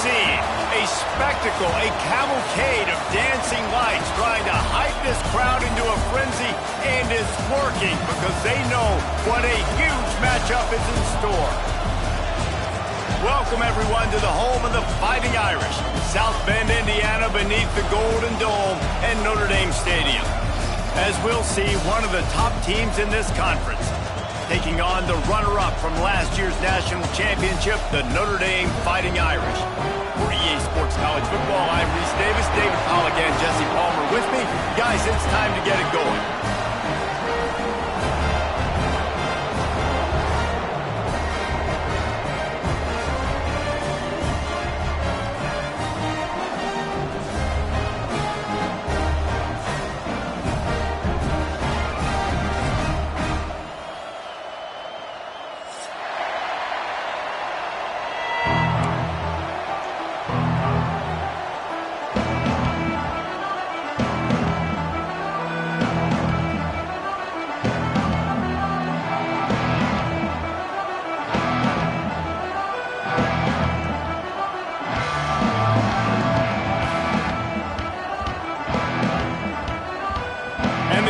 scene, a spectacle, a cavalcade of dancing lights trying to hype this crowd into a frenzy, and it's working because they know what a huge matchup is in store. Welcome, everyone, to the home of the Fighting Irish, South Bend, Indiana, beneath the Golden Dome and Notre Dame Stadium. As we'll see, one of the top teams in this conference, taking on the runner-up from last year's national championship, the Notre Dame Fighting Irish. For EA Sports College Football, I'm Reese Davis, David Pollack, and Jesse Palmer with me. Guys, it's time to get it going.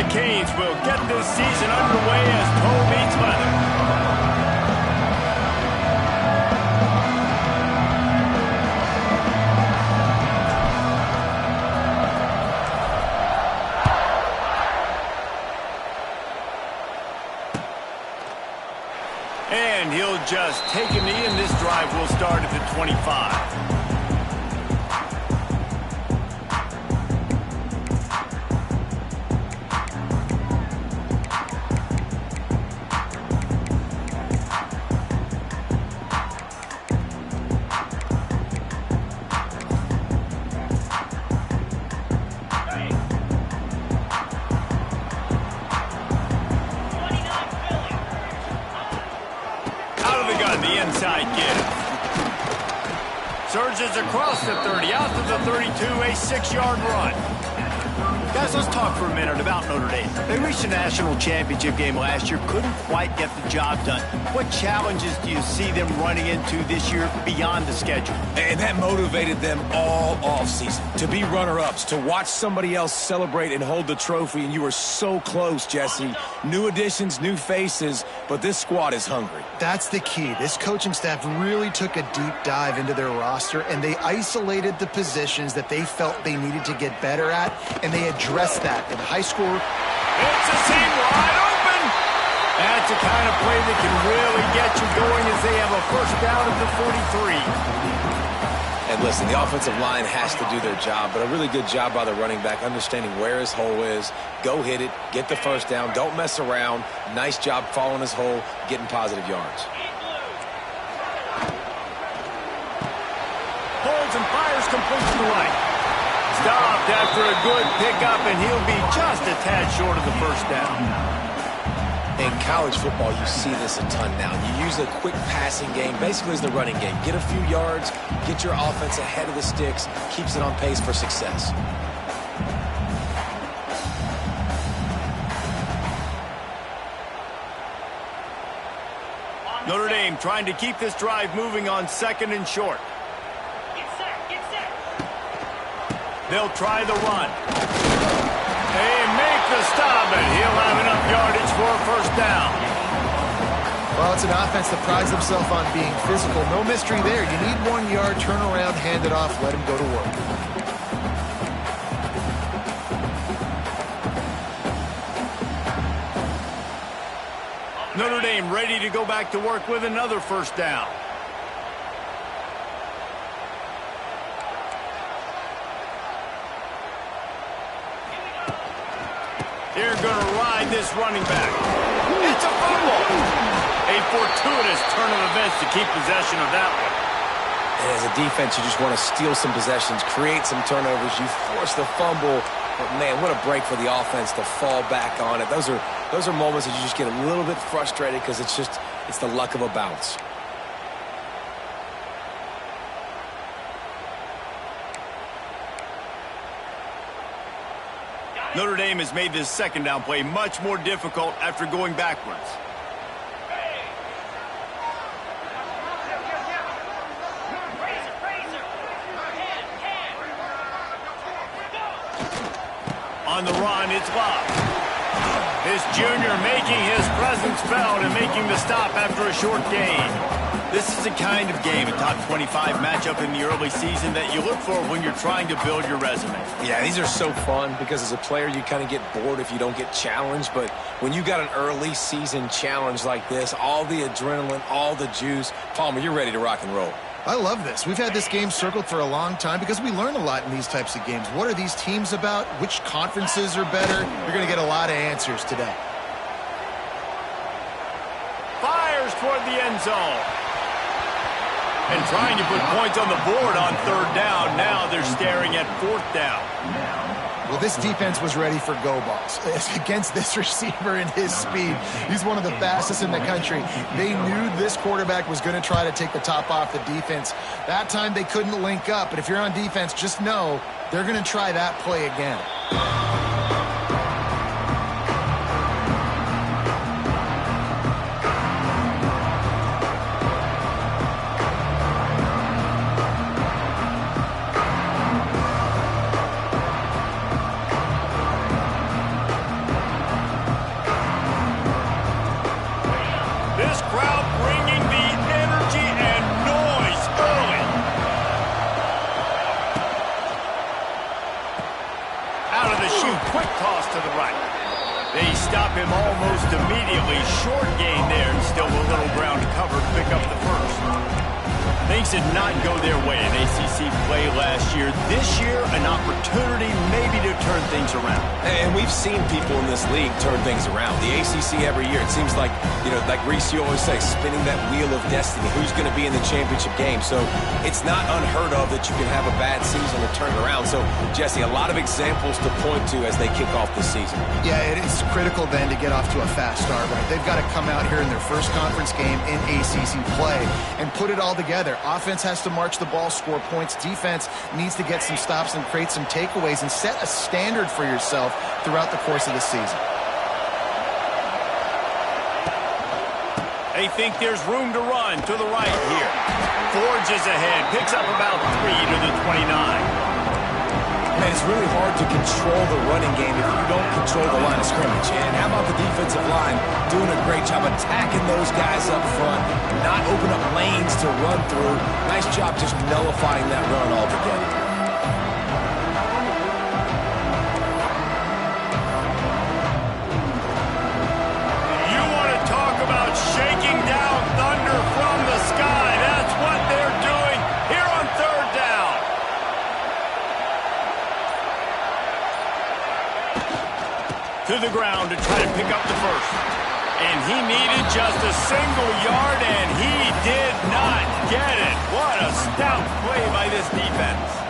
Canes will get this season underway as toe meets leather. And he'll just take a knee, and this drive will start at the 25. Surges across the 30, out to the 32, a 6-yard run. Guys, let's talk for a minute about Notre Dame. They reached the national championship game last year, couldn't quite get the job done. What challenges do you see them running into this year beyond the schedule? And that motivated them all offseason. To be runner-ups, to watch somebody else celebrate and hold the trophy, and you were so close, Jesse. New additions, new faces, but this squad is hungry. That's the key. This coaching staff really took a deep dive into their roster, and they isolated the positions that they felt they needed to get better at, and they addressed that in high school. It's a seam wide open. That's the kind of play that can really get you going as they have a first down at the 43. And listen, the offensive line has to do their job, but a really good job by the running back understanding where his hole is. Go hit it, get the first down, don't mess around. Nice job following his hole, getting positive yards. Holds and fires complete to the right. Stopped after a good pickup, and he'll be just a tad short of the first down. In college football, you see this a ton now. You use a quick passing game, basically as the running game. Get a few yards, get your offense ahead of the sticks, keeps it on pace for success. Notre Dame trying to keep this drive moving on 2nd and short. Get set. They'll try the run. They make the stop, and he'll have enough yardage for a first down. Well, it's an offense that prides themselves on being physical. No mystery there. You need 1 yard, turn around, hand it off, let him go to work. Notre Dame ready to go back to work with another first down. They're going to ride this running back. It's a fumble. A fortuitous turn of events to keep possession of that one. And as a defense, you just want to steal some possessions, create some turnovers. You force the fumble. But, man, what a break for the offense to fall back on it. Those are moments that you just get a little bit frustrated because it's the luck of a bounce. Notre Dame has made this second down play much more difficult after going backwards. On the run, it's Love. This junior making his presence felt and making the stop after a short gain. This is the kind of game, a top 25 matchup in the early season, that you look for when you're trying to build your resume. Yeah, these are so fun because as a player, you kind of get bored if you don't get challenged. But when you got an early season challenge like this, all the adrenaline, all the juice, Palmer, you're ready to rock and roll. I love this. We've had this game circled for a long time because we learn a lot in these types of games. What are these teams about? Which conferences are better? You're going to get a lot of answers today. Fires toward the end zone. And trying to put points on the board on third down. Now they're staring at fourth down. Well, this defense was ready for go balls. Against this receiver and his speed, he's one of the fastest in the country. They knew this quarterback was going to try to take the top off the defense. That time they couldn't link up, but if you're on defense, just know they're going to try that play again. Him almost immediately. Short gain there, and still a little ground to cover to pick up the first. Things did not go their way in ACC play last year. This year, an opportunity maybe to turn things around. And we've seen people in this league turn things around. The ACC every year, it seems like, like Reese, you always say, spinning that wheel of destiny. Who's going to be in the championship game? So it's not unheard of that you can have a bad season and turn it around. So, Jesse, a lot of examples to point to as they kick off this season. Yeah, it is critical then to get off to a fast start, right? They've got to come out here in their first conference game in ACC play and put it all together. Offense has to march the ball, score points. Defense needs to get some stops and create some takeaways and set a standard for yourself throughout the course of the season. They think there's room to run to the right here. Forges ahead, picks up about 3 to the 29. Man, it's really hard to control the running game if you don't control the line of scrimmage. And how about the defensive line doing a great job attacking those guys up front, not open up lanes to run through. Nice job just nullifying that run altogether. Shaking down thunder from the sky. That's what they're doing here on third down. To the ground to try to pick up the first. And he needed just a single yard, and he did not get it. What a stout play by this defense.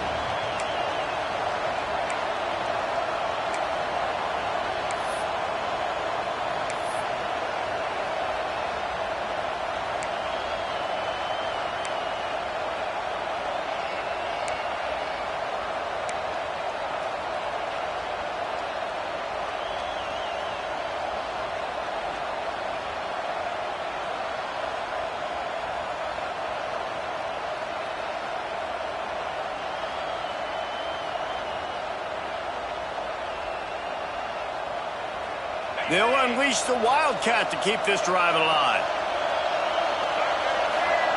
They'll unleash the Wildcat to keep this drive alive.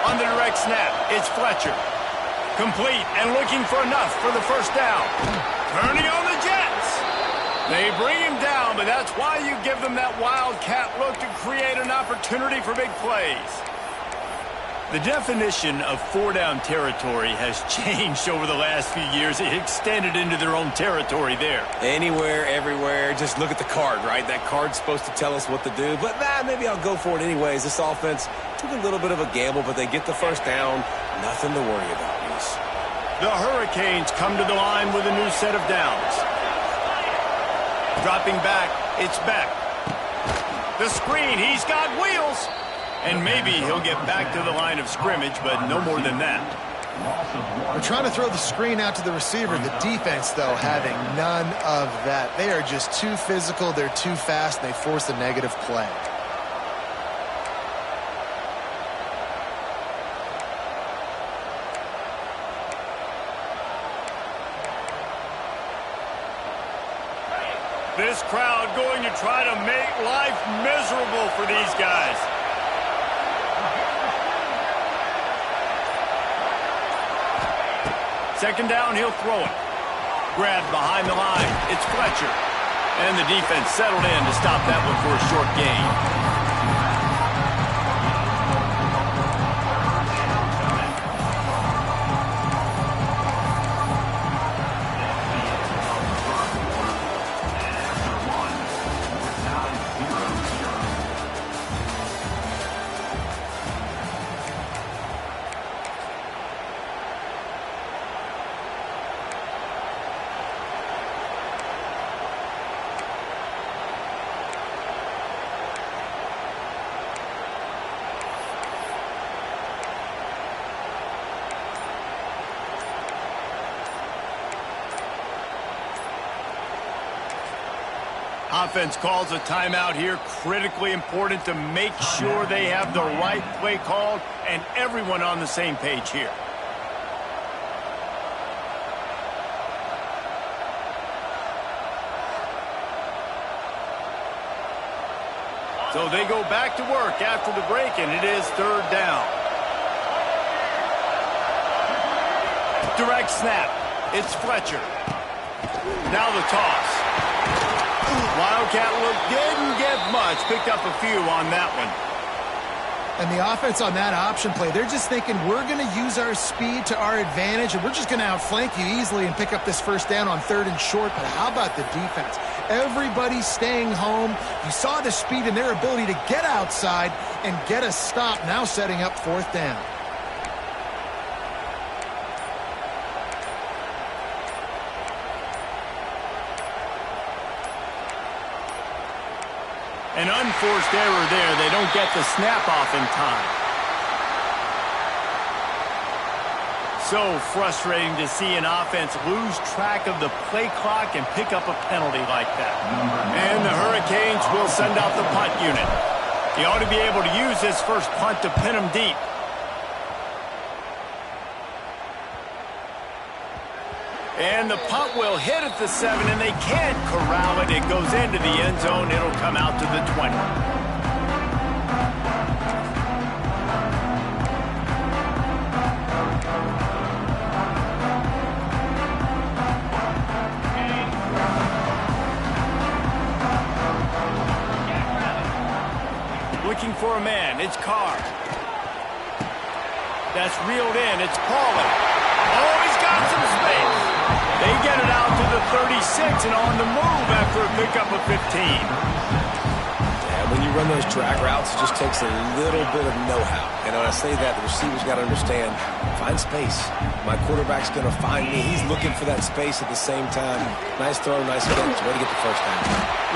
On the direct snap, it's Fletcher. Complete and looking for enough for the first down. Turning on the Jets. They bring him down, but that's why you give them that Wildcat look to create an opportunity for big plays. The definition of four-down territory has changed over the last few years. It extended into their own territory there. Anywhere, everywhere, just look at the card, right? That card's supposed to tell us what to do, but maybe I'll go for it anyways. This offense took a little bit of a gamble, but they get the first down. Nothing to worry about, Reese. The Hurricanes come to the line with a new set of downs. Dropping back, it's Beck. The screen, he's got wheels. And maybe he'll get back to the line of scrimmage, but no more than that. They're trying to throw the screen out to the receiver. The defense, though, having none of that. They are just too physical, they're too fast, and they force a negative play. this crowd going to try to make life miserable for these guys. Second down, he'll throw it. Grabbed behind the line. It's Fletcher. And the defense settled in to stop that one for a short gain. Offense calls a timeout here. Critically important to make sure they have the right play called and everyone on the same page here. So they go back to work after the break, and it is third down. Direct snap. It's Fletcher. Now the toss. Wildcat look didn't get much. Picked up a few on that one. And the offense on that option play, they're just thinking we're going to use our speed to our advantage, and we're just going to outflank you easily and pick up this first down on third and short. But how about the defense? Everybody's staying home. You saw the speed and their ability to get outside and get a stop, now setting up fourth down. An unforced error there. They don't get the snap off in time. So frustrating to see an offense lose track of the play clock and pick up a penalty like that. And the Hurricanes will send out the punt unit. He ought to be able to use this first punt to pin them deep. And the punt will hit at the 7, and they can't corral it. It goes into the end zone. It'll come out to the 20. Looking for a man. It's Carr. That's reeled in. It's Pauly. Oh, he's got some space. They get it out to the 36 and on the move after a pickup of 15. Yeah, when you run those drag routes, it just takes a little bit of know-how. And when I say that, the receiver's got to understand, find space. My quarterback's going to find me. He's looking for that space at the same time. Nice throw, nice catch. Way to get the first down.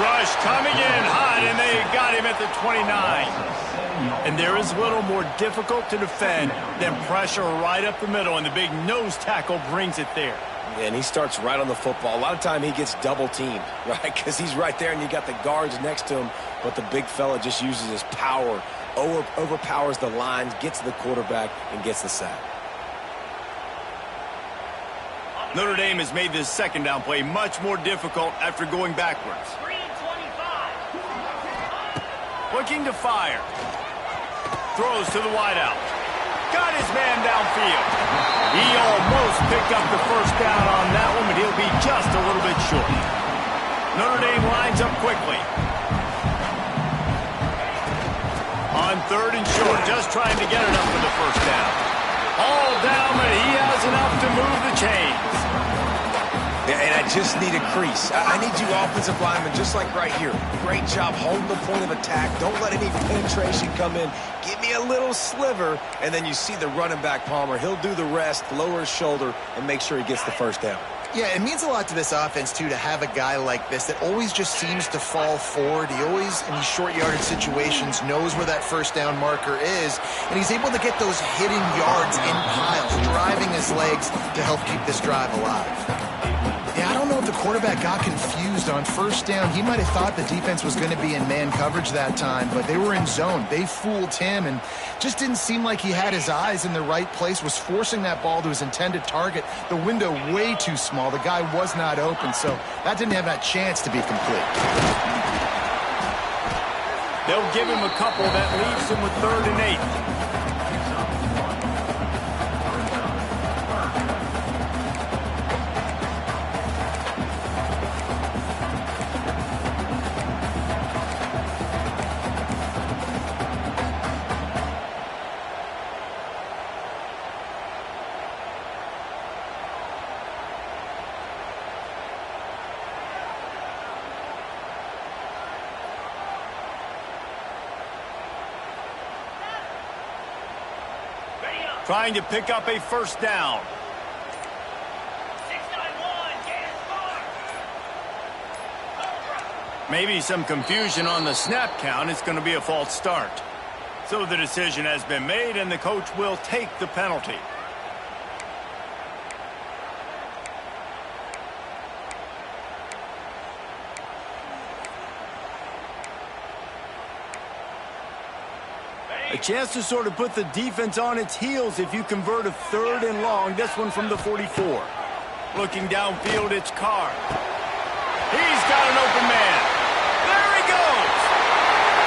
Rush coming in hot, and they got him at the 29. And there is a little more difficult to defend than pressure right up the middle, and the big nose tackle brings it there. And he starts right on the football. A lot of time he gets double-teamed, right? Because he's right there, and you got the guards next to him. But the big fella just uses his power, overpowers the line, gets to the quarterback, and gets the sack. Notre Dame has made this second down play much more difficult after going backwards. Looking to fire. Throws to the wideout. Got his man downfield. He almost picked up the first down on that one, but he'll be just a little bit short. Notre Dame lines up quickly. On third and short, just trying to get it up for the first down. All down, but he has enough to move the chains. Yeah, and I just need a crease. I need you offensive linemen, just like right here. Great job holding the point of attack. Don't let any penetration come in. Give me a little sliver, and then you see the running back, Palmer. He'll do the rest, lower his shoulder, and make sure he gets the first down. Yeah, it means a lot to this offense, too, to have a guy like this that always just seems to fall forward. He always, in these short yardage situations, knows where that first down marker is, and he's able to get those hidden yards in piles, driving his legs to help keep this drive alive. Yeah, I don't know if the the quarterback got confused on first down. He might have thought the defense was going to be in man coverage that time, but they were in zone. They fooled him and just didn't seem like he had his eyes in the right place, was forcing that ball to his intended target. The window way too small. The guy was not open, so that didn't have that chance to be complete. They'll give him a couple. That leaves him with 3rd and 8. Trying to pick up a first down. 691, get it far. Maybe some confusion on the snap count. It's going to be a false start. So the decision has been made, and the coach will take the penalty. A chance to sort of put the defense on its heels if you convert a 3rd and long. This one from the 44. Looking downfield, it's Carr. He's got an open man. There he goes.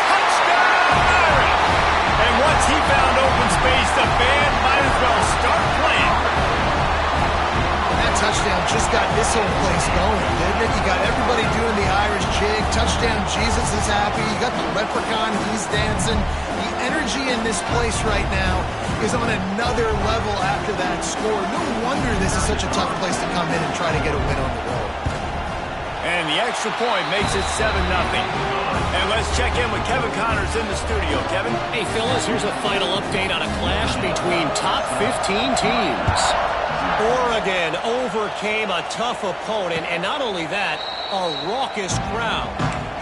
Touchdown, Irish. And once he found open space, the band might as well start playing. That touchdown just got this whole place going, didn't it? You got everybody doing the Irish jig. Touchdown, Jesus is happy. You got the leprechaun, he's dancing. The energy in this place right now is on another level after that score. No wonder this is such a tough place to come in and try to get a win on the road. And the extra point makes it 7-0. And let's check in with Kevin Connors in the studio. Kevin? Hey, fellas, here's a final update on a clash between top 15 teams. Oregon overcame a tough opponent, and not only that, a raucous crowd.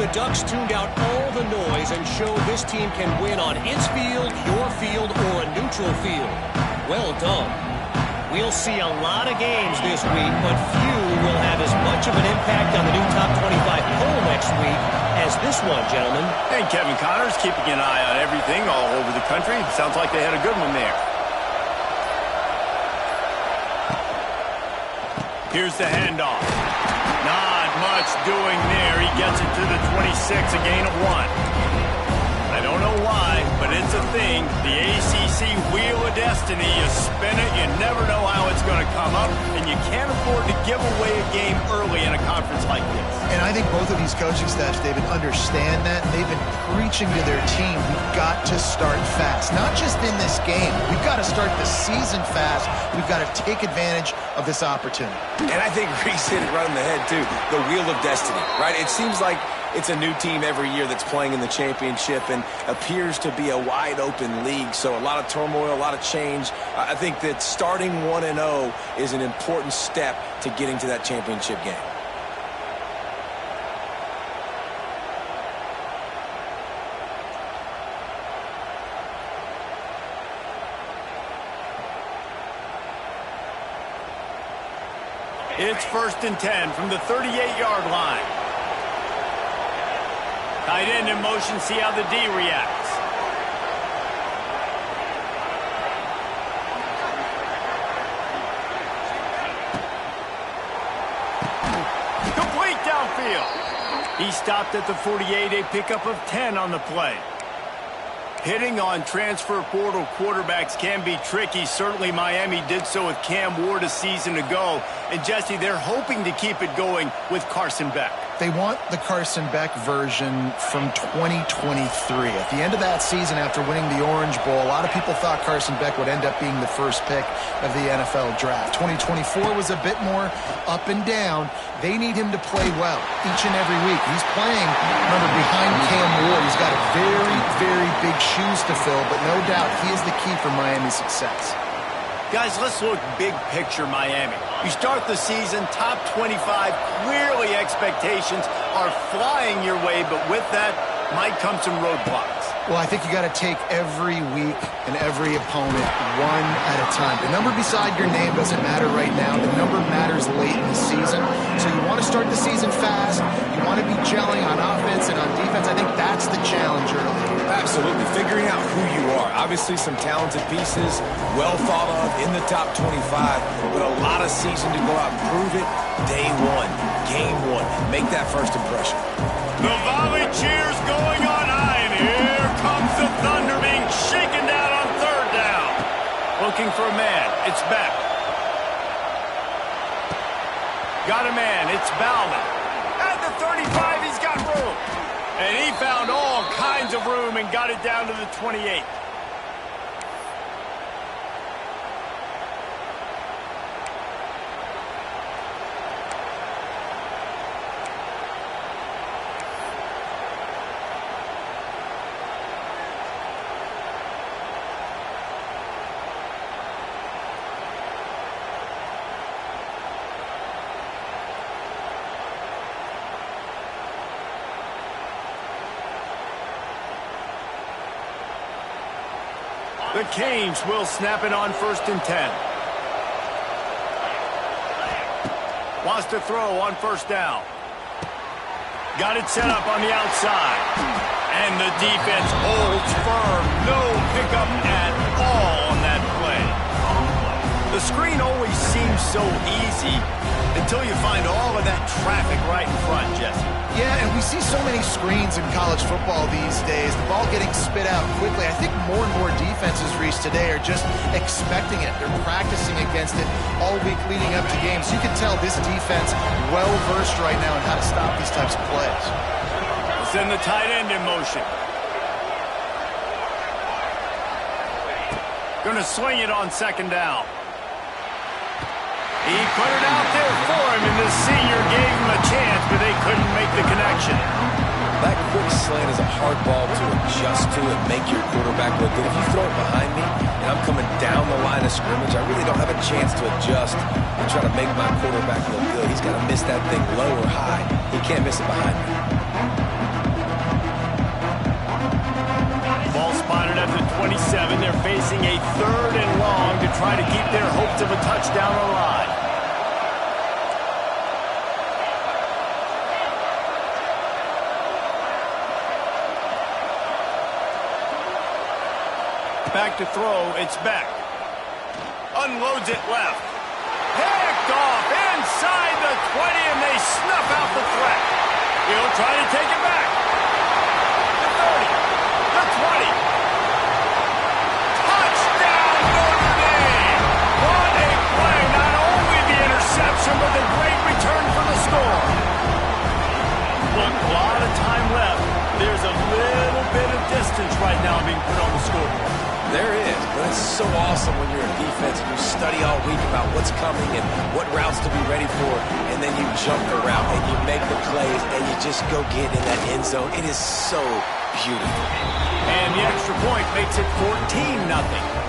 The Ducks tuned out all the noise and showed this team can win on its field, your field, or a neutral field. Well done. We'll see a lot of games this week, but few will have as much of an impact on the new top 25 poll next week as this one, gentlemen. And Kevin Connors keeping an eye on everything all over the country. Sounds like they had a good one there. Here's the handoff. Not much doing there. He gets it to the 26, a gain of 1. I don't know why, but it's a thing. The ACC Wheel of Destiny. You spin it, you never know how it's going to come up, and you can't afford to give away a game early in a conference like this. And I think both of these coaching staffs, David, understand that. They've been preaching to their team, we've got to start fast. Not just in this game. We've got to start the season fast. We've got to take advantage of this opportunity. And I think Reese hit it right on the head, too. The Wheel of Destiny, right? It seems like it's a new team every year that's playing in the championship and appears to be a wide-open league. So a lot of turmoil, a lot of change. I think that starting 1-0 is an important step to getting to that championship game. It's 1st and 10 from the 38-yard line. Tight end in motion, see how the D reacts. Complete downfield. He stopped at the 48, a pickup of 10 on the play. Hitting on transfer portal quarterbacks can be tricky. Certainly Miami did so with Cam Ward a season ago. And Jesse, they're hoping to keep it going with Carson Beck. They want the Carson Beck version from 2023. At the end of that season, after winning the Orange Bowl, a lot of people thought Carson Beck would end up being the first pick of the NFL draft. 2024 was a bit more up and down. They need him to play well each and every week. He's playing, remember, behind Cam Ward. He's got a very, very big shoes to fill, but no doubt he is the key for Miami's success. Guys, let's look big picture Miami. You start the season top 25. Clearly expectations are flying your way, but with that might come some roadblocks. Well, I think you got to take every week and every opponent one at a time. The number beside your name doesn't matter right now. The number matters late in the season. So you want to start the season fast. You want to be gelling on offense and on defense. I think that's the challenge early. Absolutely. Figuring out who you are. Obviously some talented pieces, well thought of in the top 25, but a lot of season to go out and prove it. Day one, game one. Make that first impression. The volley cheers going on high, and here comes the Thunder being shaken down on third down. Looking for a man. It's Beck. Got a man. It's Bauman. At the 35, he's got room. And he found all kinds of room and got it down to the 28. The Canes will snap it on 1st and 10. Wants to throw on 1st down. Got it set up on the outside. And the defense holds firm. No pickup at all on that play. The screen always seems so easy until you find all of that traffic right in front, Jesse. Yeah, and we see so many screens in college football these days. The ball getting spit out quickly. I think more and more defenses, Reese, today are just expecting it. They're practicing against it all week leading up to games. You can tell this defense well-versed right now in how to stop these types of plays. Send the tight end in motion. Going to swing it on 2nd down. He put it out there for him, and the senior gave him a chance, but they couldn't make the connection. That quick slant is a hard ball to adjust to and make your quarterback look good. If you throw it behind me and I'm coming down the line of scrimmage, I really don't have a chance to adjust and try to make my quarterback look good. He's got to miss that thing low or high. He can't miss it behind me. Ball spotted at the 27. They're facing a 3rd and long to try to keep their hopes of a touchdown alive. Back to throw, it's Beck. Unloads it left. Picked off inside the 20, and they snuff out the threat. He'll try to take it back. The 30, the 20. Touchdown, Notre Dame! What a play! Not only the interception, but the great return for the score. Look, a lot of time left. There's a little bit of distance right now being put on the scoreboard. There is, but it's so awesome when you're in defense and you study all week about what's coming and what routes to be ready for, and then you jump the route and you make the plays and you just go get in that end zone. It is so beautiful. And the extra point makes it 14-0.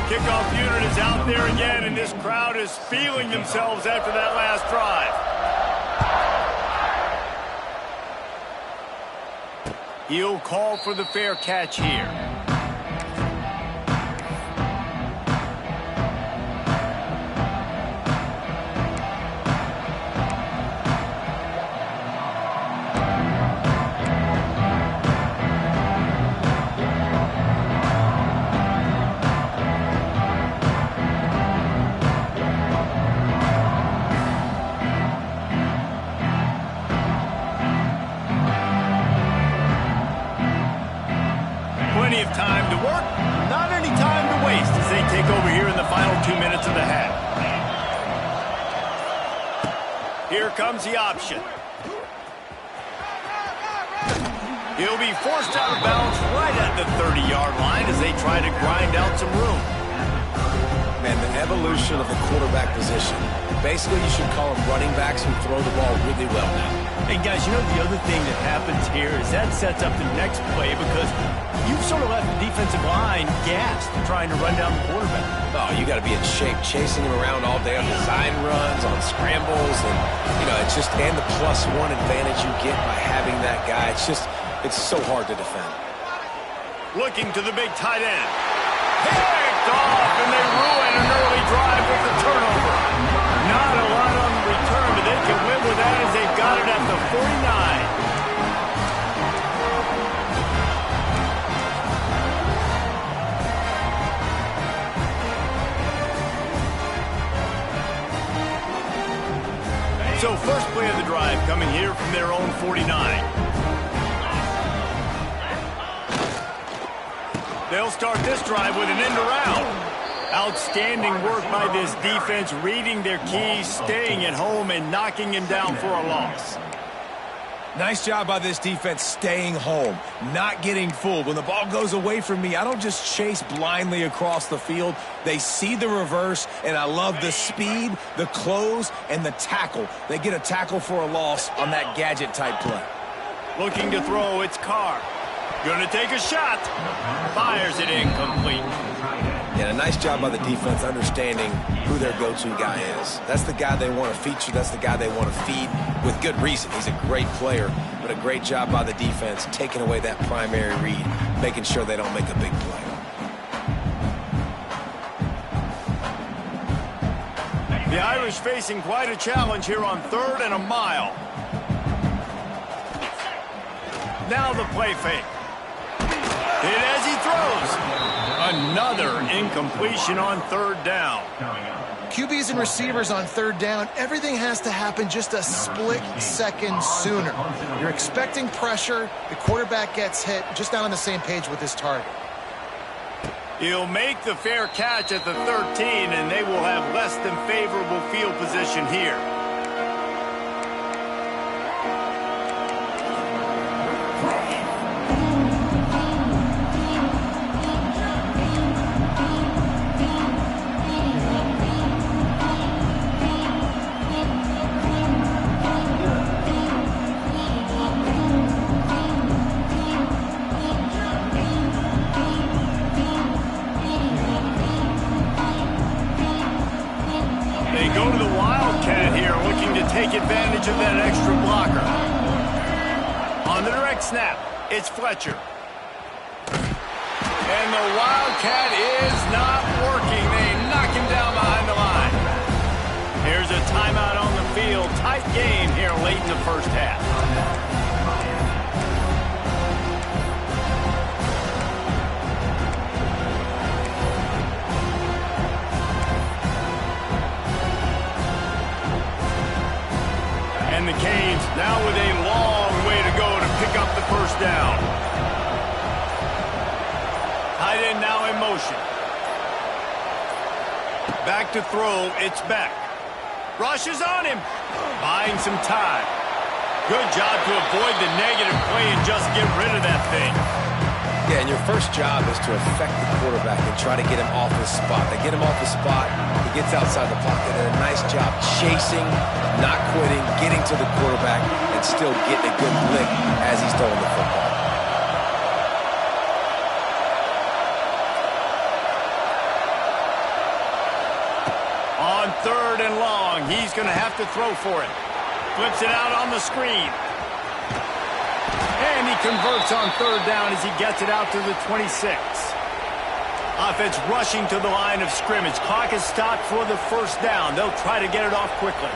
Kickoff unit is out there again, and this crowd is feeling themselves after that last drive. He'll call for the fair catch here. Plenty of time to work, not any time to waste as they take over here in the final 2 minutes of the half. Here comes the option. He'll be forced out of bounds right at the 30-yard line as they try to grind out some room. Man, the evolution of the quarterback position Basically, you should call them running backs who throw the ball really well now. Hey, guys, you know the other thing that happens here is that sets up the next play because you've sort of left the defensive line gassed trying to run down the quarterback. Oh, you got to be in shape, chasing him around all day on design runs, on scrambles, and, you know, it's just, and the +1 advantage you get by having that guy. It's so hard to defend. Looking to the big tight end. Picked off, and they ruin an early drive with the turnover. Not a lot on the return, but they can win with that as they've got it at the 49. So first play of the drive coming here from their own 49. They'll start this drive with an end around. Outstanding work by this defense, reading their keys, staying at home, and knocking him down for a loss. Nice job by this defense staying home, not getting fooled. When the ball goes away from me, I don't just chase blindly across the field. They see the reverse, and I love the speed, the close, and the tackle. They get a tackle for a loss on that gadget-type play. Looking to throw, it's Carr. Gonna take a shot. Fires it incomplete. Yeah, a nice job by the defense understanding who their go-to guy is. That's the guy they want to feature. That's the guy they want to feed with good reason. He's a great player, but a great job by the defense taking away that primary read, making sure they don't make a big play. The Irish facing quite a challenge here on 3rd and a mile. Now the play fake. Hit as he throws. Another incompletion on 3rd down. QBs and receivers on 3rd down, everything has to happen just a split second sooner. You're expecting pressure, the quarterback gets hit, just not on the same page with his target. He'll make the fair catch at the 13, and they will have less than favorable field position here. Advantage of that extra blocker. On the direct snap, it's Fletcher. And the Wildcat is not working. They knock him down behind the line. Here's a timeout on the field. Tight game here late in the first half. And the Canes now with a long way to go to pick up the first down. Tight end now in motion. Back to throw, it's Beck. Rushes on him. Buying some time. Good job to avoid the negative play and just get rid of that thing. Yeah, and your first job is to affect the quarterback and try to get him off his spot. They get him off his spot, he gets outside the pocket, and a nice job chasing, not quitting, getting to the quarterback, and still getting a good lick as he's throwing the football. On 3rd and long, he's going to have to throw for it. Flips it out on the screen. And he converts on 3rd down as he gets it out to the 26. Offense rushing to the line of scrimmage. Clock is stopped for the first down. They'll try to get it off quickly.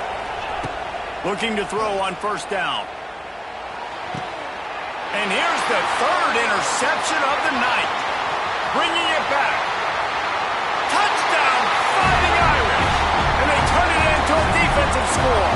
Looking to throw on 1st down. And here's the 3rd interception of the night. Bringing it back. Touchdown, Fighting Irish. And they turn it into a defensive score.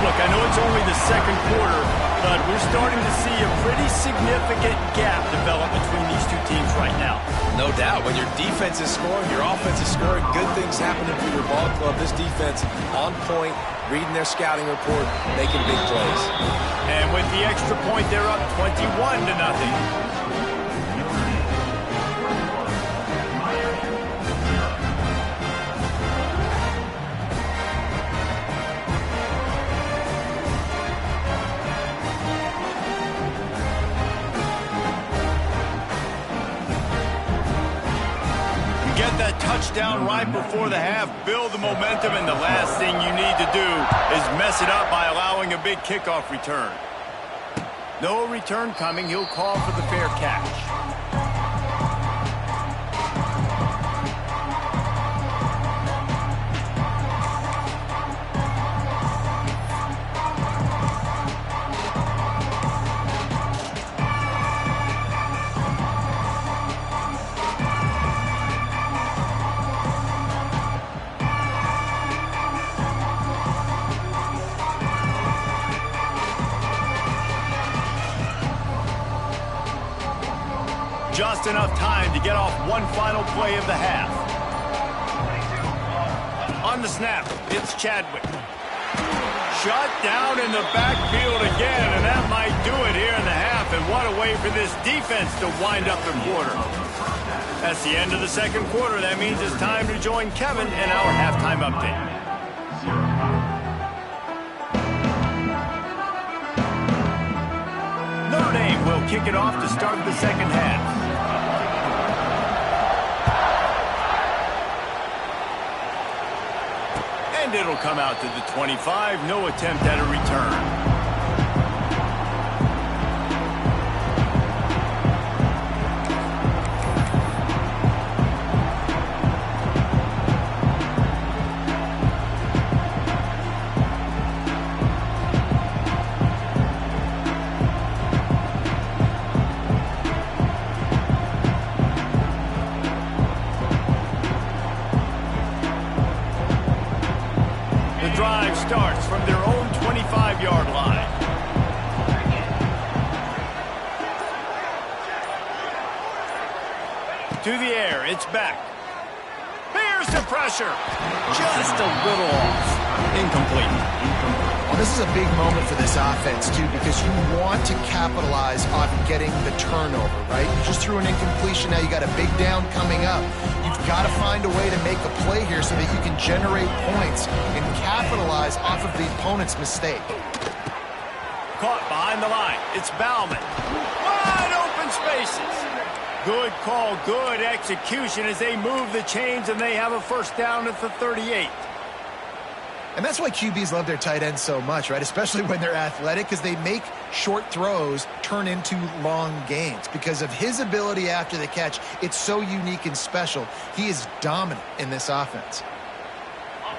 Look, I know it's only the 2nd quarter, but we're starting to see a pretty significant gap develop between these two teams right now. No doubt. When your defense is scoring, your offense is scoring, good things happening for your ball club. This defense on point, reading their scouting report, making big plays. And with the extra point, they're up 21-0. touchdown right before the half, build the momentum, and the last thing you need to do is mess it up by allowing a big kickoff return. No return coming. He'll call for the fair catch. Just enough time to get off one final play of the half. On the snap, it's Chadwick. Shut down in the backfield again, and that might do it here in the half. And what a way for this defense to wind up the quarter. That's the end of the second quarter. That means it's time to join Kevin in our halftime update. Notre Dame will kick it off to start the second half. And it'll come out to the 25. No attempt at a return. Drive starts from their own 25-yard line. To the air, it's back. Here's the pressure. Just a little off. Incomplete. Well, this is a big moment for this offense, too, because you want to capitalize on getting the turnover, right? You just threw an incompletion. Now you got a big down coming up. You've got to find a way to make a play here so that you can generate points and capitalize off of the opponent's mistake. Caught behind the line. It's Bauman. Wide open spaces. Good call, good execution as they move the chains and they have a first down at the 38. And that's why QBs love their tight ends so much, right? Especially when they're athletic, because they make short throws turn into long gains. Because of his ability after the catch, it's so unique and special. He is dominant in this offense.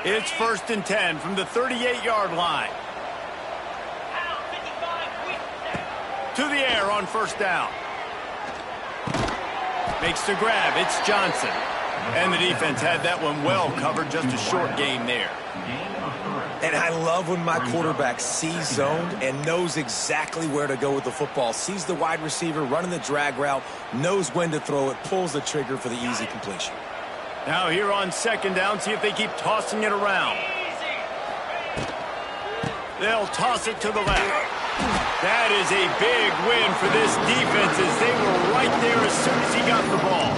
It's 1st and 10 from the 38-yard line. To the air on first down. Makes the grab. It's Johnson. And the defense had that one well covered. Just a short gain there. And I love when my quarterback sees zoned and knows exactly where to go with the football. Sees the wide receiver running the drag route, knows when to throw it, pulls the trigger for the easy completion. Now here on second down, see if they keep tossing it around. They'll toss it to the left. That is a big win for this defense as they were right there as soon as he got the ball.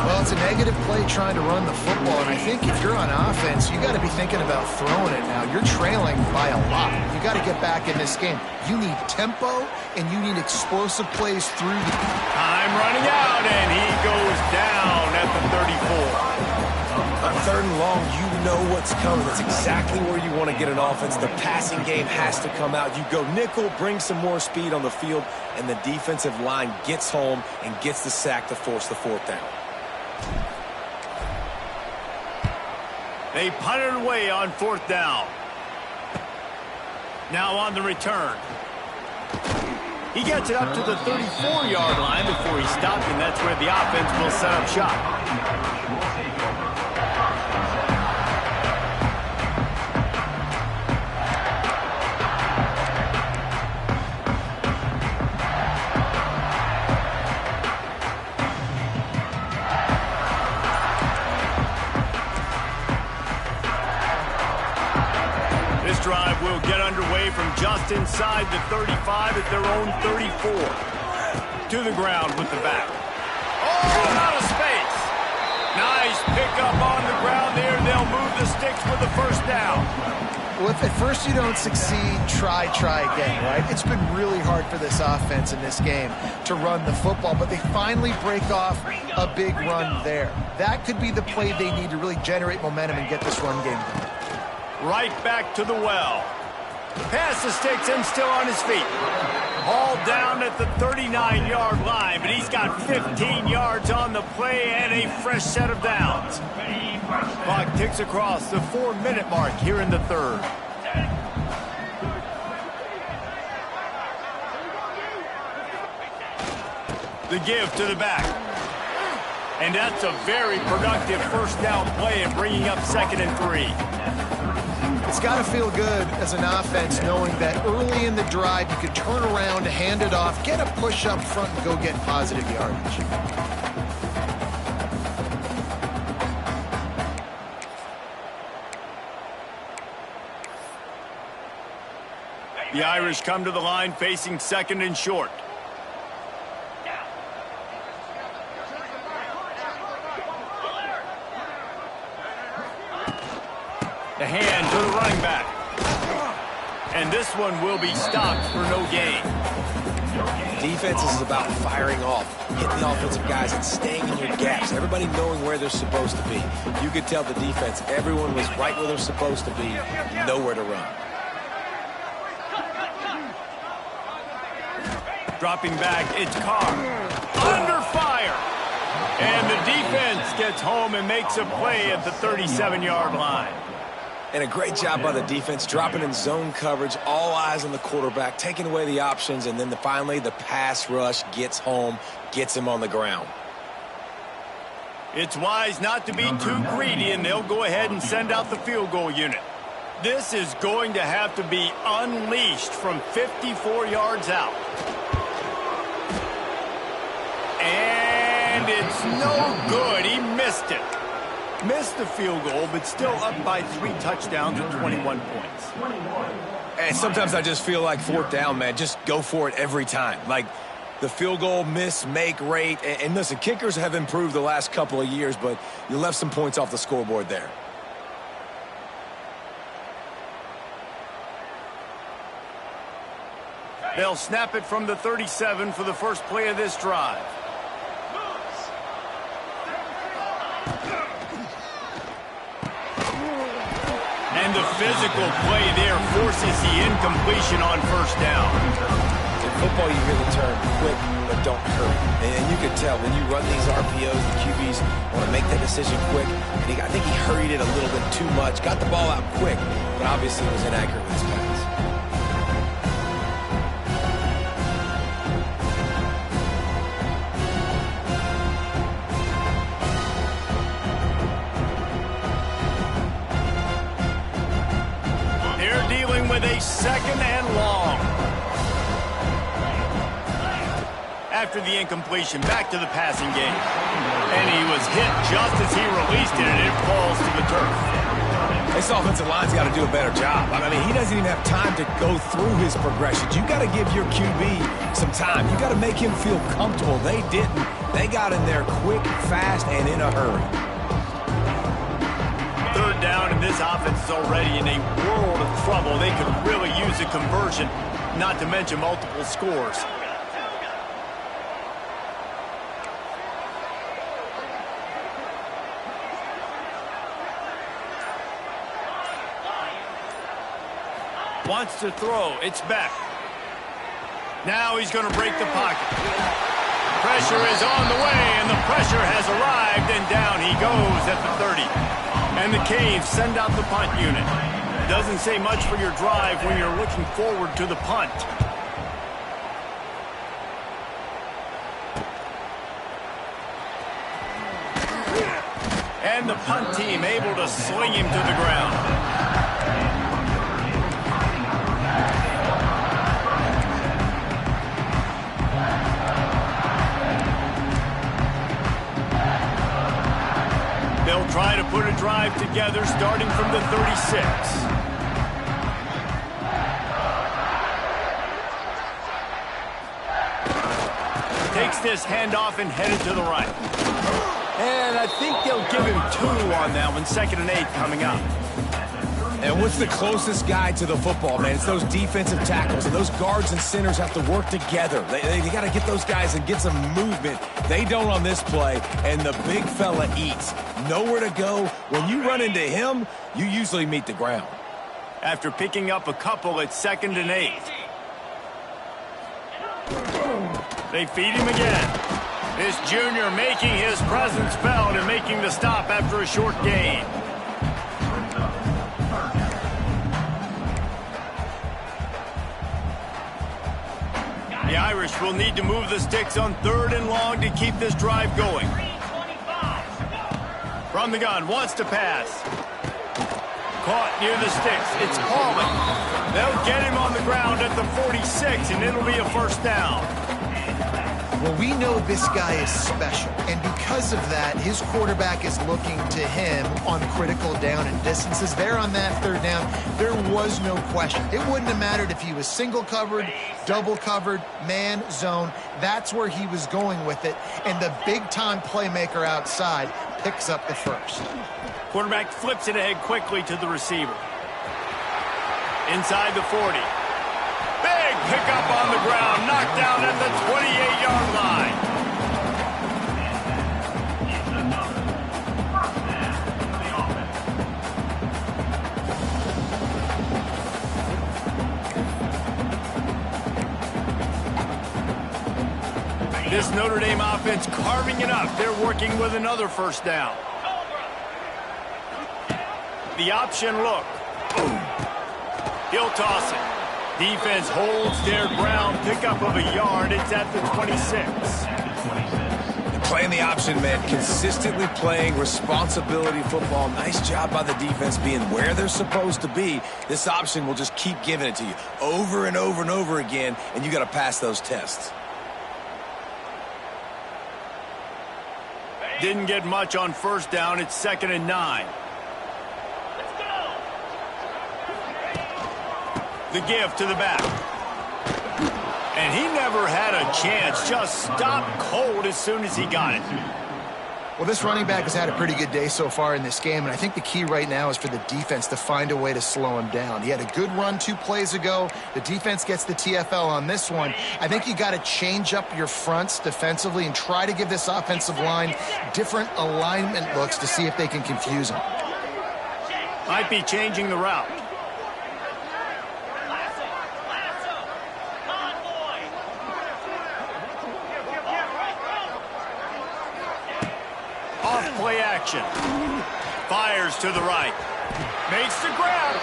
Well, it's a negative play trying to run the football, and I think if you're on offense, you got to be thinking about throwing it now. You're trailing by a lot. You got to get back in this game. You need tempo, and you need explosive plays through the... Time running out, and he goes down at the 34. On 3rd and long, you know what's coming. That's exactly where you want to get an offense. The passing game has to come out. You go nickel, bring some more speed on the field, and the defensive line gets home and gets the sack to force the 4th down. They punted away on 4th down. Now on the return. He gets it up to the 34-yard line before he stopped, and that's where the offense will set up shop. Drive will get underway from just inside the 35 at their own 34. To the ground with the back. Oh, out of space. Nice pickup on the ground there. They'll move the sticks with the first down. Well, if at first you don't succeed, try again, right? It's been really hard for this offense in this game to run the football, but they finally break off a big run there. That could be the play they need to really generate momentum and get this run game going. Right back to the well. Pass the sticks and still on his feet. All down at the 39-yard line, but he's got 15 yards on the play and a fresh set of downs. Clock ticks across the 4-minute mark here in the third. The give to the back. And that's a very productive first down play and bringing up 2nd and 3. It's got to feel good as an offense knowing that early in the drive you could turn around, hand it off, get a push up front, and go get positive yardage. The Irish come to the line facing 2nd and short. The hand to the running back. And this one will be stopped for no gain. Defense is about firing off, hitting the offensive guys and staying in your gaps. Everybody knowing where they're supposed to be. You could tell the defense, everyone was right where they're supposed to be, nowhere to run. Dropping back, it's Carr. Under fire. And the defense gets home and makes a play at the 37-yard line. And a great job by the defense, dropping in zone coverage, all eyes on the quarterback, taking away the options, and then finally the pass rush gets home, gets him on the ground. It's wise not to be too greedy, and they'll go ahead and send out the field goal unit. This is going to have to be unleashed from 54 yards out. And it's no good. He missed it. Missed the field goal, but still up by 3 touchdowns and 21 points. And sometimes I just feel like 4th down, man. Just go for it every time. Like the field goal miss-make rate. And listen, kickers have improved the last couple of years, but you left some points off the scoreboard there. They'll snap it from the 37 for the first play of this drive. And the physical play there forces the incompletion on first down. In football, you hear the term quick, but don't hurry. And you can tell when you run these RPOs, the QBs want to make that decision quick. And I think he hurried it a little bit too much, got the ball out quick, but obviously was inaccurate with his pass. With a 2nd and long. After the incompletion, back to the passing game. And he was hit just as he released it, and it falls to the turf. This offensive line's got to do a better job. I mean, he doesn't even have time to go through his progressions. You got to give your QB some time. You got to make him feel comfortable. They didn't. They got in there quick, fast, and in a hurry. 3rd down, and this offense is already in a world of trouble. They could really use a conversion, not to mention multiple scores. Wants to throw. It's back. Now he's going to break the pocket. Pressure is on the way, and the pressure has arrived, and down he goes at the 30. And the Canes send out the punt unit. Doesn't say much for your drive when you're looking forward to the punt. And the punt team able to sling him to the ground. They'll try to put a drive together starting from the 36. Takes this handoff and headed to the right. And I think they'll give him 2 on that one. 2nd and 8 coming up. And what's the closest guy to the football, man? It's those defensive tackles, and those guards and centers have to work together. They got to get those guys and get some movement. They don't on this play, and the big fella eats. Nowhere to go. When you run into him, you usually meet the ground. After picking up a couple, it's 2nd and 8. They feed him again. This junior making his presence felt and making the stop after a short gain. The Irish will need to move the sticks on 3rd and long to keep this drive going. From the gun, wants to pass. Caught near the sticks. It's Pauling. They'll get him on the ground at the 46, and it'll be a 1st down. Well, we know this guy is special, and because of that, his quarterback is looking to him on critical down and distances. There on that 3rd down, there was no question. It wouldn't have mattered if he was single covered, double covered, man, zone. That's where he was going with it, and the big-time playmaker outside picks up the 1st. Quarterback flips it ahead quickly to the receiver. Inside the 40. Big pickup on the ground, knocked down at the 28-yard line. This Notre Dame offense carving it up. They're working with another 1st down. The option look. Boom. He'll toss it. Defense holds their ground. Pickup of a yard. It's at the 26. Playing the option, man. Consistently playing responsibility football. Nice job by the defense being where they're supposed to be. This option will just keep giving it to you over and over and over again, and you got to pass those tests. Didn't get much on 1st down. It's 2nd and 9. The give to the back. And he never had a chance. Just stopped cold as soon as he got it. Well, this running back has had a pretty good day so far in this game, and I think the key right now is for the defense to find a way to slow him down. He had a good run 2 plays ago. The defense gets the TFL on this one. I think you got to change up your fronts defensively and try to give this offensive line different alignment looks to see if they can confuse him. Might be changing the route. Play action. Fires to the right. Makes the grab.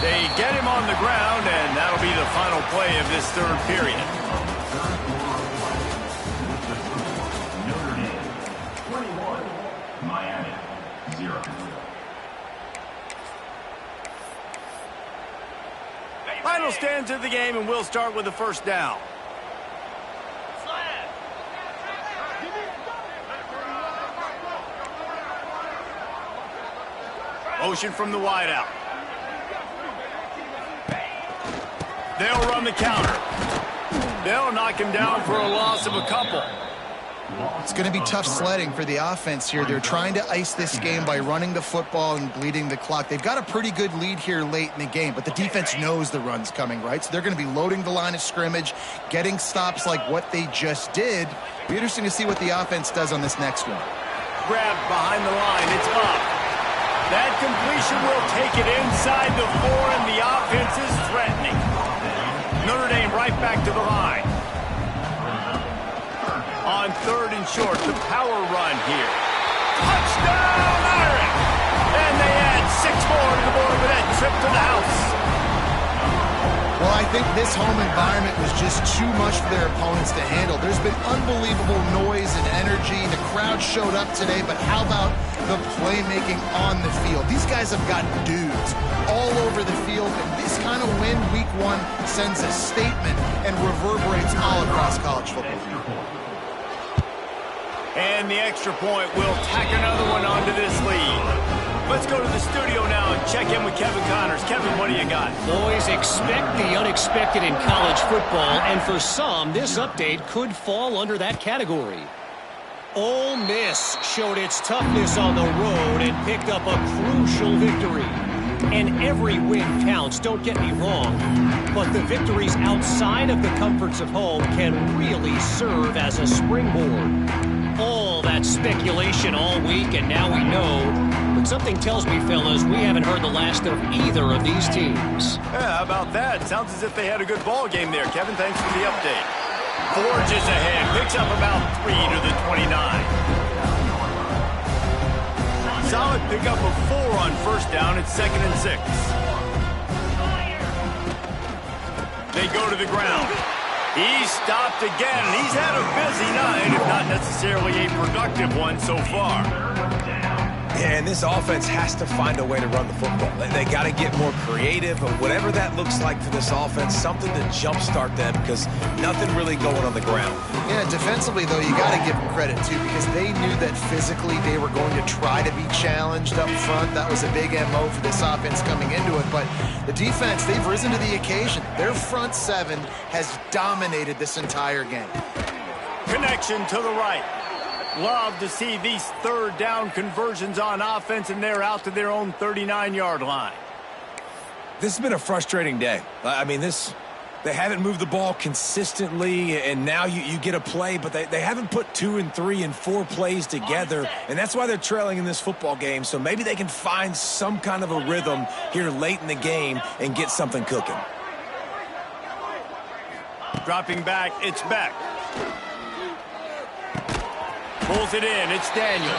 They get him on the ground, and that'll be the final play of this 3rd period. Notre Dame 21, Miami 0. Final stands of the game, and we'll start with the 1st down. Motion from the wideout. They'll run the counter. They'll knock him down for a loss of a couple. It's going to be tough sledding for the offense here. They're trying to ice this game by running the football and bleeding the clock. They've got a pretty good lead here late in the game, but the defense knows the run's coming, right? So they're going to be loading the line of scrimmage, getting stops like what they just did. It'll be interesting to see what the offense does on this next one. Grabbed behind the line. It's up. That completion will take it inside the 4, and the offense is threatening. Notre Dame right back to the line. On 3rd and short, the power run here. Touchdown, Irish! And they add 6 more to the board with that trip to the house. Well, I think this home environment was just too much for their opponents to handle. There's been unbelievable noise and energy. The crowd showed up today, but how about the playmaking on the field? These guys have got dudes all over the field, and this kind of win week 1 sends a statement and reverberates all across college football. And the extra point will tack another one onto this lead. Let's go to the studio now and check in with Kevin Connors. Kevin, what do you got? Boys, expect the unexpected in college football, and for some, this update could fall under that category. Ole Miss showed its toughness on the road and picked up a crucial victory. And every win counts, don't get me wrong. But the victories outside of the comforts of home can really serve as a springboard. All that speculation all week, and now we know. But something tells me, fellas, we haven't heard the last of either of these teams. Yeah, how about that? Sounds as if they had a good ball game there. Kevin, thanks for the update. Forges ahead, picks up about 3 to the 29. Solid pickup of 4 on first down. It's 2nd and 6. They go to the ground. He's stopped again. He's had a busy night, if not necessarily a productive one so far. Yeah, and this offense has to find a way to run the football. They got to get more creative, but whatever that looks like for this offense, something to jumpstart them because nothing really going on the ground. Yeah, defensively, though, you got to give them credit, too, because they knew that physically they were going to try to be challenged up front. That was a big MO for this offense coming into it. But the defense, they've risen to the occasion. Their front seven has dominated this entire game. Connection to the right. Love to see these third down conversions on offense, and they're out to their own 39-yard line. This has been a frustrating day. I mean, they haven't moved the ball consistently, and now you get a play, but they haven't put 2 and 3 and 4 plays together, and that's why they're trailing in this football game. So maybe they can find some kind of a rhythm here late in the game and get something cooking. Dropping back, it's Beck. Pulls it in, it's Daniels.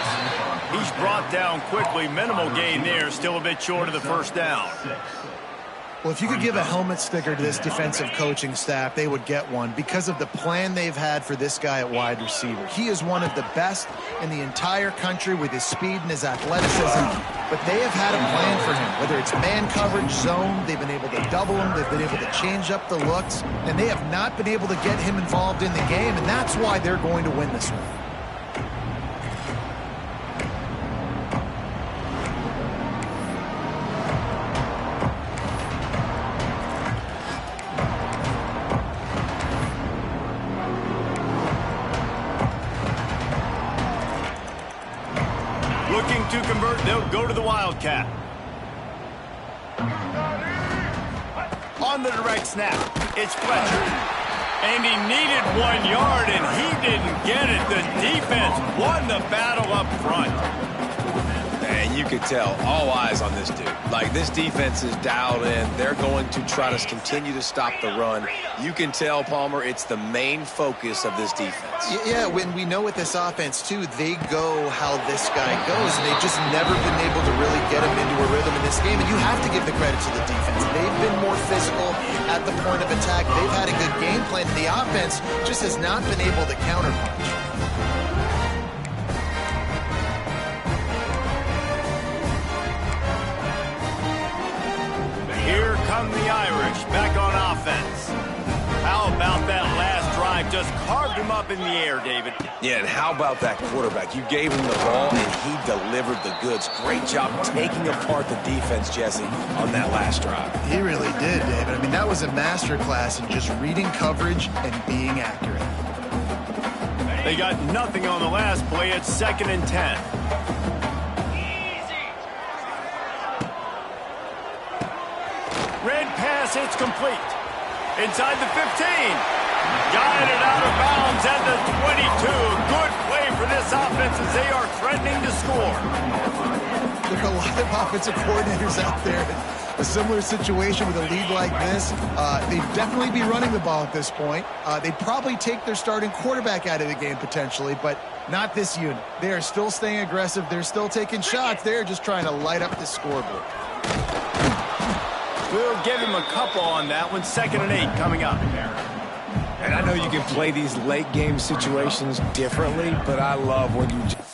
He's brought down quickly. Minimal gain there, still a bit short of the first down. Well, if you could give a helmet sticker to this defensive coaching staff, they would get one because of the plan they've had for this guy at wide receiver. He is one of the best in the entire country with his speed and his athleticism, but they have had a plan for him. Whether it's man coverage, zone, they've been able to double him, they've been able to change up the looks, and they have not been able to get him involved in the game, and that's why they're going to win this one. Looking to convert, they'll go to the Wildcat. On the direct snap, it's Fletcher. And he needed 1 yard, and he didn't get it. The defense won the battle up front. And you could tell all eyes on this dude. Like, this defense is dialed in. They're going to try to continue to stop the run. You can tell, Palmer, it's the main focus of this defense. Yeah, when we know with this offense, too, they go how this guy goes, and they've just never been able to really get him into a rhythm in this game, and you have to give the credit to the defense. They've been more physical at the point of attack. They've had a good game plan, and the offense just has not been able to counterpunch. Here come the Irish, back on offense. How about that last drive? Just carved him up in the air, David. Yeah, and how about that quarterback? You gave him the ball, and he delivered the goods. Great job taking apart the defense, Jesse, on that last drive. He really did, David. I mean, that was a masterclass in just reading coverage and being accurate. They got nothing on the last play. It's 2nd and 10. Red pass, it's complete. Inside the 15. Guided out of bounds at the 22. Good play for this offense as they are threatening to score. There are a lot of offensive coordinators out there. A similar situation with a lead like this. They'd definitely be running the ball at this point. They'd probably take their starting quarterback out of the game potentially, but not this unit. They are still staying aggressive. They're still taking shots. They're just trying to light up the scoreboard. We'll give him a couple on that one. 2nd and 8 coming up. And I know you can play these late game situations differently, but I love when you just...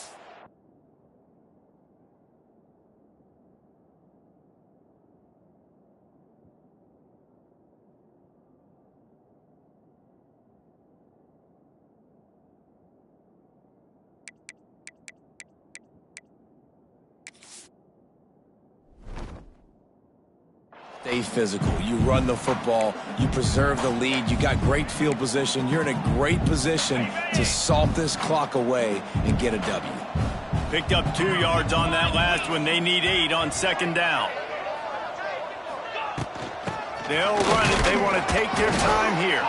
Stay physical. You run the football. You preserve the lead. You got great field position. You're in a great position to salt this clock away and get a W. Picked up 2 yards on that last one. They need 8 on 2nd down. They'll run it. They want to take their time here.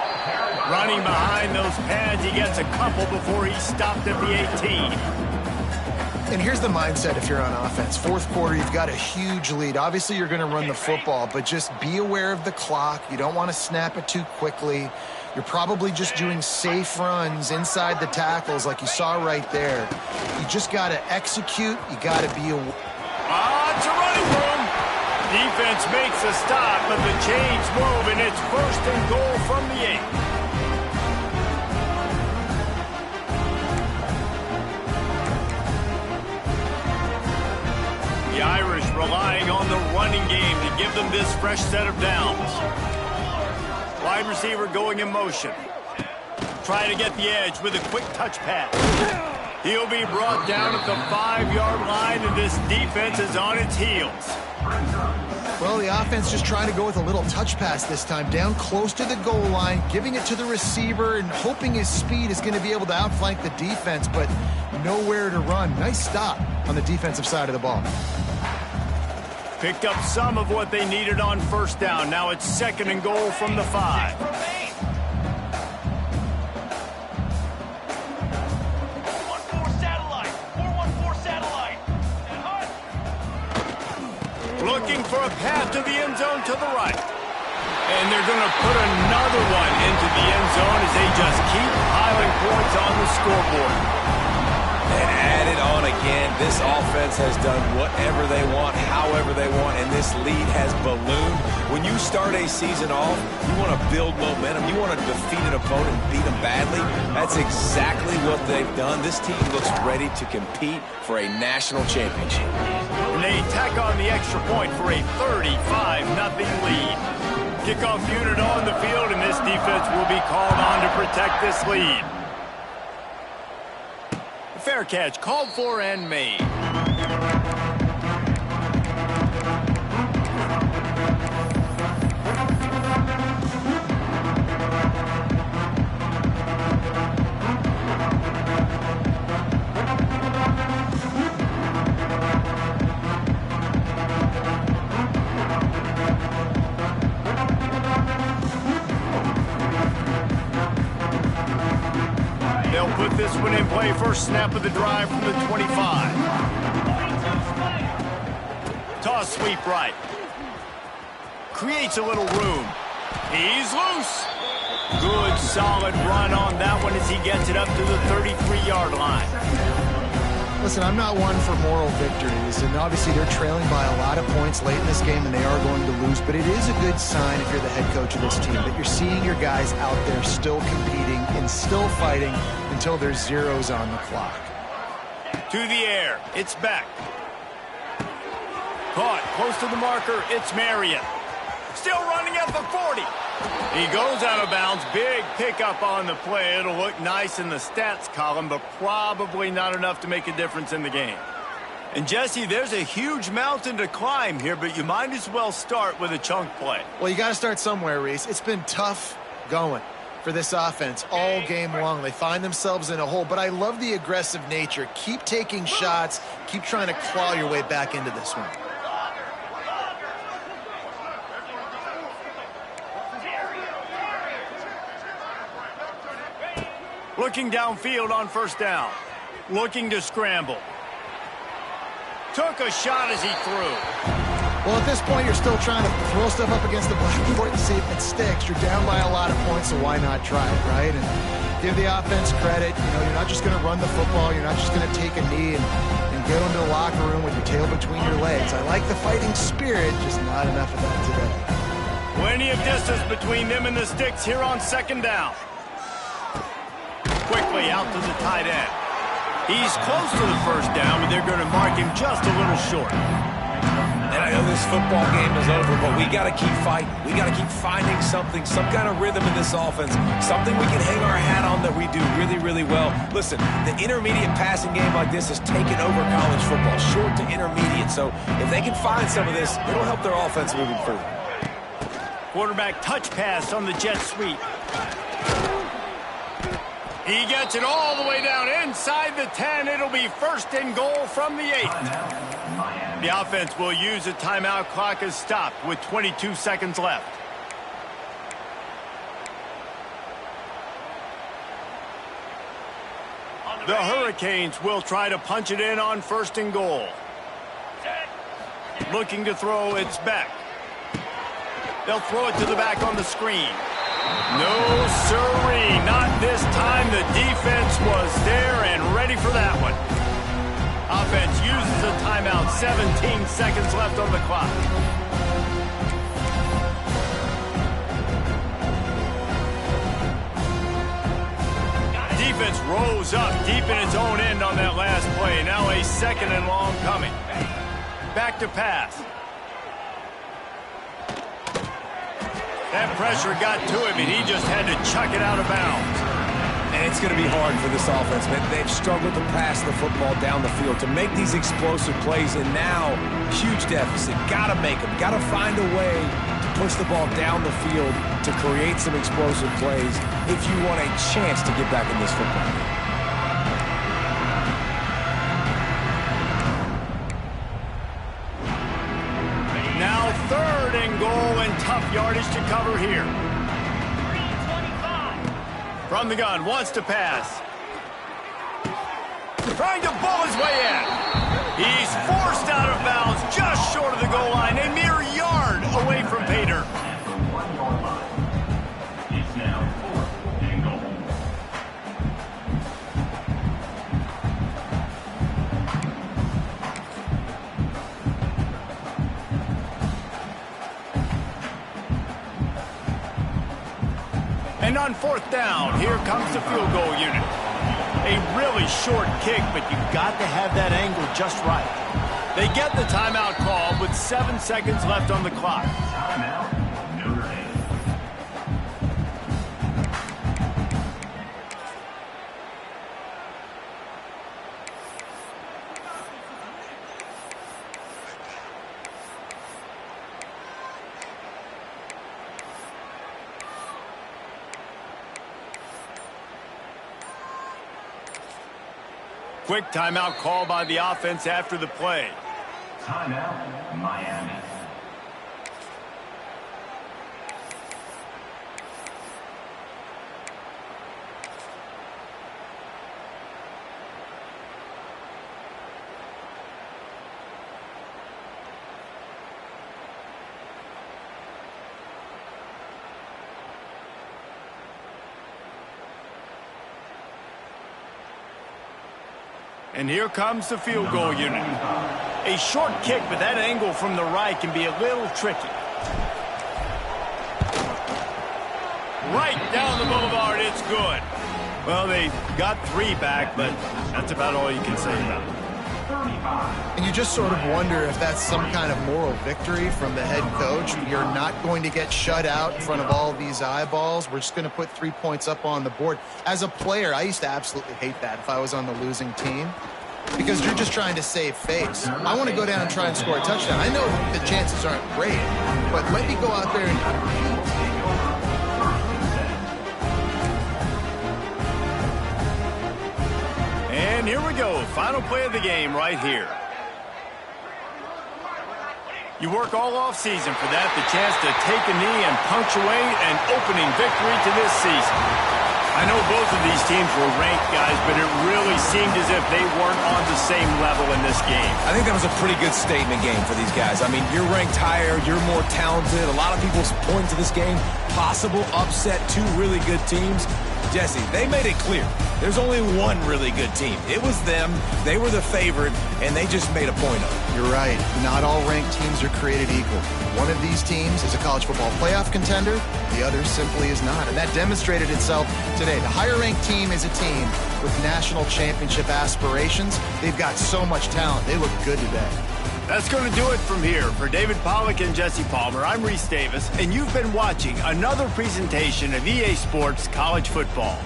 Running behind those pads, he gets a couple before he's stopped at the 18. And here's the mindset if you're on offense. Fourth quarter, you've got a huge lead. Obviously, you're going to run the football, but just be aware of the clock. You don't want to snap it too quickly. You're probably just doing safe runs inside the tackles like you saw right there. You just got to execute. You got to be aware. It's a running room. Defense makes a stop, but the chains move, and it's 1st and goal from the 8. The Irish relying on the running game to give them this fresh set of downs. Wide receiver going in motion. Trying to get the edge with a quick touch pass. He'll be brought down at the 5-yard line, and this defense is on its heels. Well, the offense just trying to go with a little touch pass this time, down close to the goal line, giving it to the receiver and hoping his speed is going to be able to outflank the defense, but nowhere to run. Nice stop on the defensive side of the ball. Picked up some of what they needed on 1st down. Now it's 2nd and goal from the 5. Looking for a path to the end zone to the right. And they're going to put another one into the end zone as they just keep piling points on the scoreboard. And add it on again. This offense has done whatever they want, however they want, and this lead has ballooned. When you start a season off, you want to build momentum. You want to defeat an opponent and beat them badly. That's exactly what they've done. This team looks ready to compete for a national championship. And they tack on the extra point for a 35-0 lead. Kickoff unit on the field, and this defense will be called on to protect this lead. Fair catch called for and made. They'll put this one in play. First snap of the drive from the 25. Toss sweep right. Creates a little room. He's loose. Good solid run on that one as he gets it up to the 33-yard line. Listen, I'm not one for moral victories, and obviously they're trailing by a lot of points late in this game, and they are going to lose, but it is a good sign if you're the head coach of this team that you're seeing your guys out there still competing and still fighting until there's zeros on the clock. To the air. It's back. Caught close to the marker. It's Marion. Still running at the 40. He goes out of bounds. Big pickup on the play. It'll look nice in the stats column, but probably not enough to make a difference in the game. And, Jesse, there's a huge mountain to climb here, but you might as well start with a chunk play. Well, you got to start somewhere, Reese. It's been tough going for this offense all game long. They find themselves in a hole, but I love the aggressive nature. Keep taking shots. Keep trying to claw your way back into this one. Looking downfield on 1st down. Looking to scramble. Took a shot as he threw. Well, at this point, you're still trying to throw stuff up against the blackboard and see if it sticks. You're down by a lot of points, so why not try it, right? And give the offense credit. You know, you're not just going to run the football. You're not just going to take a knee and go into the locker room with your tail between your legs. I like the fighting spirit, just not enough of that today. Plenty of distance between them and the sticks here on 2nd down. Quickly out to the tight end. He's close to the 1st down, but they're going to mark him just a little short. And I know this football game is over, but we got to keep fighting. We got to keep finding something, some kind of rhythm in this offense, something we can hang our hat on that we do really, really well. Listen, the intermediate passing game like this has taken over college football, short to intermediate. So if they can find some of this, it'll help their offense moving forward. Quarterback touch pass on the jet sweep. He gets it all the way down inside the 10. It'll be 1st and goal from the 8. The offense will use a timeout. Clock is stopped with 22 seconds left. The Hurricanes will try to punch it in on 1st and goal. Looking to throw, it's Beck. They'll throw it to the back on the screen. No, sirree, not this time. The defense was there and ready for that one. Offense uses a timeout. 17 seconds left on the clock. Defense rose up deep in its own end on that last play. Now a 2nd and long coming. Back to pass. That pressure got to him, and he just had to chuck it out of bounds. And it's going to be hard for this offense, man. They've struggled to pass the football down the field, to make these explosive plays, and now, huge deficit. Got to make them. Got to find a way to push the ball down the field to create some explosive plays if you want a chance to get back in this football game. Now 3rd and goal, and tough yardage to cover here. 3:25. From the gun, wants to pass. Trying to bull his way in. He's forced out of bounds just short of the goal line, a mere yard away from pay dirt. At the 1-yard line. It's now 4th and goal. And on 4th down, here comes the field goal unit. A really short kick, but you've got to have that angle just right. They get the timeout call with 7 seconds left on the clock. Timeout, Notre Dame. Quick timeout call by the offense after the play. Timeout, Miami. And here comes the field goal unit. A short kick, but that angle from the right can be a little tricky. Right down the boulevard, it's good. Well, they got 3 back, but that's about all you can say about it. And you just sort of wonder if that's some kind of moral victory from the head coach. You're not going to get shut out in front of all these eyeballs. We're just going to put 3 points up on the board. As a player, I used to absolutely hate that if I was on the losing team, because you're just trying to save face. I want to go down and try and score a touchdown. I know the chances aren't great, but let me go out there and compete. And here we go. Final play of the game right here. You work all offseason for that, the chance to take a knee and punctuate an opening victory to this season. I know both of these teams were ranked, guys, but it really seemed as if they weren't on the same level in this game. I think that was a pretty good statement game for these guys. I mean, you're ranked higher, you're more talented. A lot of people point to this game, possible upset, 2 really good teams. Jesse, they made it clear. There's only one really good team. It was them. They were the favorite, and they just made a point of it. You're right. Not all ranked teams are created equal. One of these teams is a college football playoff contender. The other simply is not. And that demonstrated itself today. The higher-ranked team is a team with national championship aspirations. They've got so much talent. They look good today. That's going to do it from here. For David Pollack and Jesse Palmer, I'm Reese Davis, and you've been watching another presentation of EA Sports College Football.